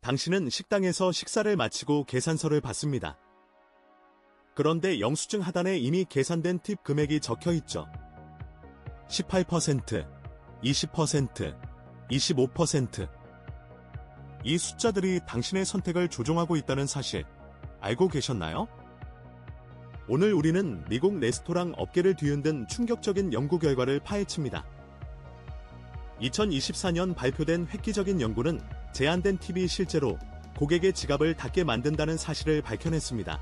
당신은 식당에서 식사를 마치고 계산서를 받습니다. 그런데 영수증 하단에 이미 계산된 팁 금액이 적혀 있죠. 18%, 20%, 25%. 이 숫자들이 당신의 선택을 조종하고 있다는 사실 알고 계셨나요? 오늘 우리는 미국 레스토랑 업계를 뒤흔든 충격적인 연구 결과를 파헤칩니다. 2024년 발표된 획기적인 연구는 제한된 팁이 실제로 고객의 지갑을 닫게 만든다는 사실을 밝혀냈습니다.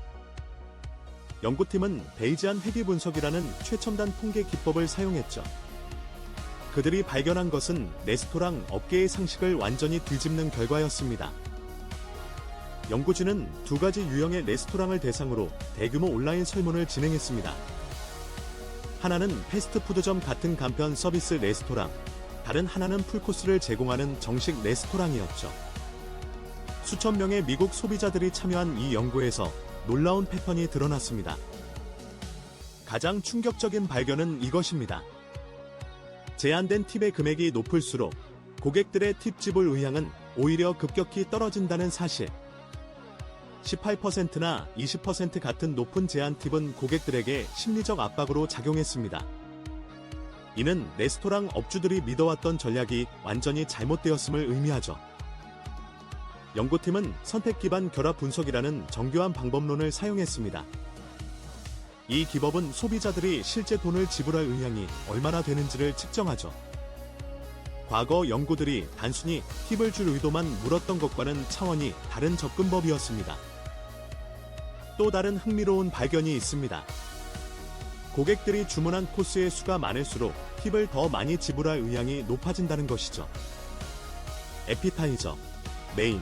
연구팀은 베이지안 회귀 분석이라는 최첨단 통계 기법을 사용했죠. 그들이 발견한 것은 레스토랑 업계의 상식을 완전히 뒤집는 결과였습니다. 연구진은 두 가지 유형의 레스토랑을 대상으로 대규모 온라인 설문을 진행했습니다. 하나는 패스트푸드점 같은 간편 서비스 레스토랑, 다른 하나는 풀코스를 제공하는 정식 레스토랑이었죠. 수천 명의 미국 소비자들이 참여한 이 연구에서 놀라운 패턴이 드러났습니다. 가장 충격적인 발견은 이것입니다. 제한된 팁의 금액이 높을수록 고객들의 팁 지불 의향은 오히려 급격히 떨어진다는 사실. 18%나 20% 같은 높은 제한 팁은 고객들에게 심리적 압박으로 작용했습니다. 이는 레스토랑 업주들이 믿어왔던 전략이 완전히 잘못되었음을 의미하죠. 연구팀은 선택 기반 결합 분석이라는 정교한 방법론을 사용했습니다. 이 기법은 소비자들이 실제 돈을 지불할 의향이 얼마나 되는지를 측정하죠. 과거 연구들이 단순히 팁을 줄 의도만 물었던 것과는 차원이 다른 접근법이었습니다. 또 다른 흥미로운 발견이 있습니다. 고객들이 주문한 코스의 수가 많을수록 팁을 더 많이 지불할 의향이 높아진다는 것이죠. 에피타이저, 메인,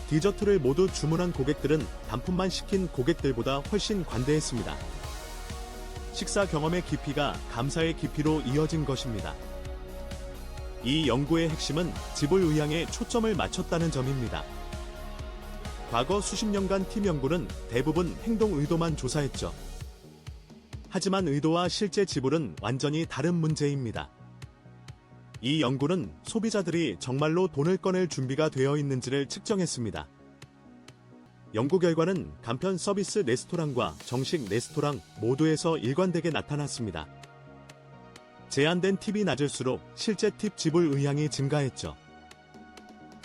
디저트를 모두 주문한 고객들은 단품만 시킨 고객들보다 훨씬 관대했습니다. 식사 경험의 깊이가 감사의 깊이로 이어진 것입니다. 이 연구의 핵심은 지불 의향에 초점을 맞췄다는 점입니다. 과거 수십 년간 팀 연구는 대부분 행동 의도만 조사했죠. 하지만 의도와 실제 지불은 완전히 다른 문제입니다. 이 연구는 소비자들이 정말로 돈을 꺼낼 준비가 되어 있는지를 측정했습니다. 연구 결과는 간편 서비스 레스토랑과 정식 레스토랑 모두에서 일관되게 나타났습니다. 제한된 팁이 낮을수록 실제 팁 지불 의향이 증가했죠.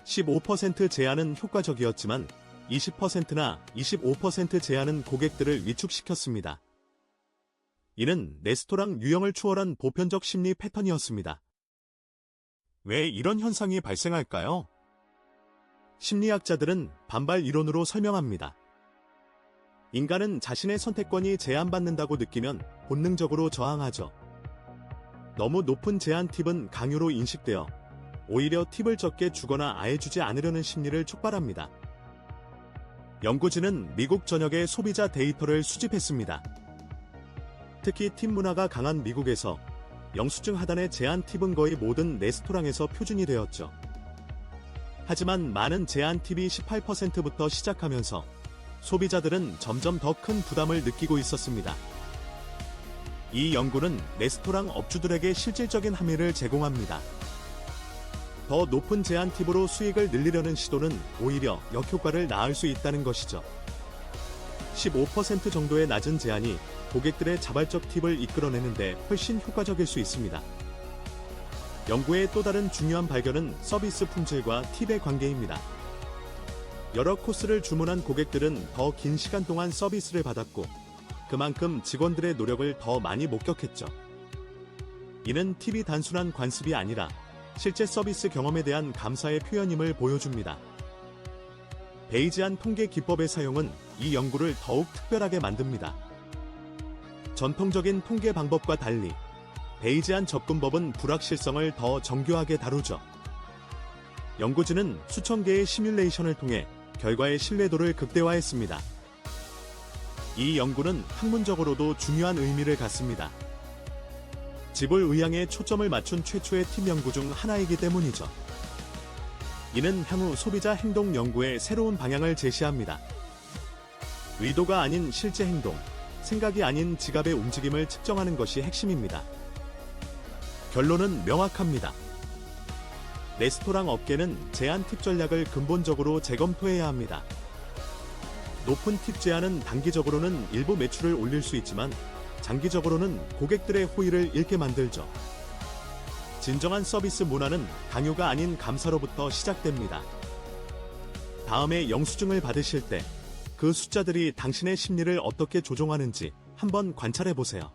15% 제한은 효과적이었지만 20%나 25% 제한은 고객들을 위축시켰습니다. 이는 레스토랑 유형을 초월한 보편적 심리 패턴이었습니다. 왜 이런 현상이 발생할까요? 심리학자들은 반발 이론으로 설명합니다. 인간은 자신의 선택권이 제한받는다고 느끼면 본능적으로 저항하죠. 너무 높은 제한 팁은 강요로 인식되어 오히려 팁을 적게 주거나 아예 주지 않으려는 심리를 촉발합니다. 연구진은 미국 전역의 소비자 데이터를 수집했습니다. 특히 팁 문화가 강한 미국에서 영수증 하단의 제한 팁은 거의 모든 레스토랑에서 표준이 되었죠. 하지만 많은 제한 팁이 18%부터 시작하면서 소비자들은 점점 더 큰 부담을 느끼고 있었습니다. 이 연구는 레스토랑 업주들에게 실질적인 함의를 제공합니다. 더 높은 제한 팁으로 수익을 늘리려는 시도는 오히려 역효과를 낳을 수 있다는 것이죠. 15% 정도의 낮은 제한이 고객들의 자발적 팁을 이끌어내는데 훨씬 효과적일 수 있습니다. 연구의 또 다른 중요한 발견은 서비스 품질과 팁의 관계입니다. 여러 코스를 주문한 고객들은 더 긴 시간 동안 서비스를 받았고 그만큼 직원들의 노력을 더 많이 목격했죠. 이는 팁이 단순한 관습이 아니라 실제 서비스 경험에 대한 감사의 표현임을 보여줍니다. 베이지안 통계 기법의 사용은 이 연구를 더욱 특별하게 만듭니다. 전통적인 통계 방법과 달리 베이지안 접근법은 불확실성을 더 정교하게 다루죠. 연구진은 수천 개의 시뮬레이션을 통해 결과의 신뢰도를 극대화했습니다. 이 연구는 학문적으로도 중요한 의미를 갖습니다. 지불 의향에 초점을 맞춘 최초의 팀 연구 중 하나이기 때문이죠. 이는 향후 소비자 행동 연구의 새로운 방향을 제시합니다. 의도가 아닌 실제 행동, 생각이 아닌 지갑의 움직임을 측정하는 것이 핵심입니다. 결론은 명확합니다. 레스토랑 업계는 제한 팁 전략을 근본적으로 재검토해야 합니다. 높은 팁 제한은 단기적으로는 일부 매출을 올릴 수 있지만 장기적으로는 고객들의 호의를 잃게 만들죠. 진정한 서비스 문화는 강요가 아닌 감사로부터 시작됩니다. 다음에 영수증을 받으실 때 그 숫자들이 당신의 심리를 어떻게 조종하는지 한번 관찰해 보세요.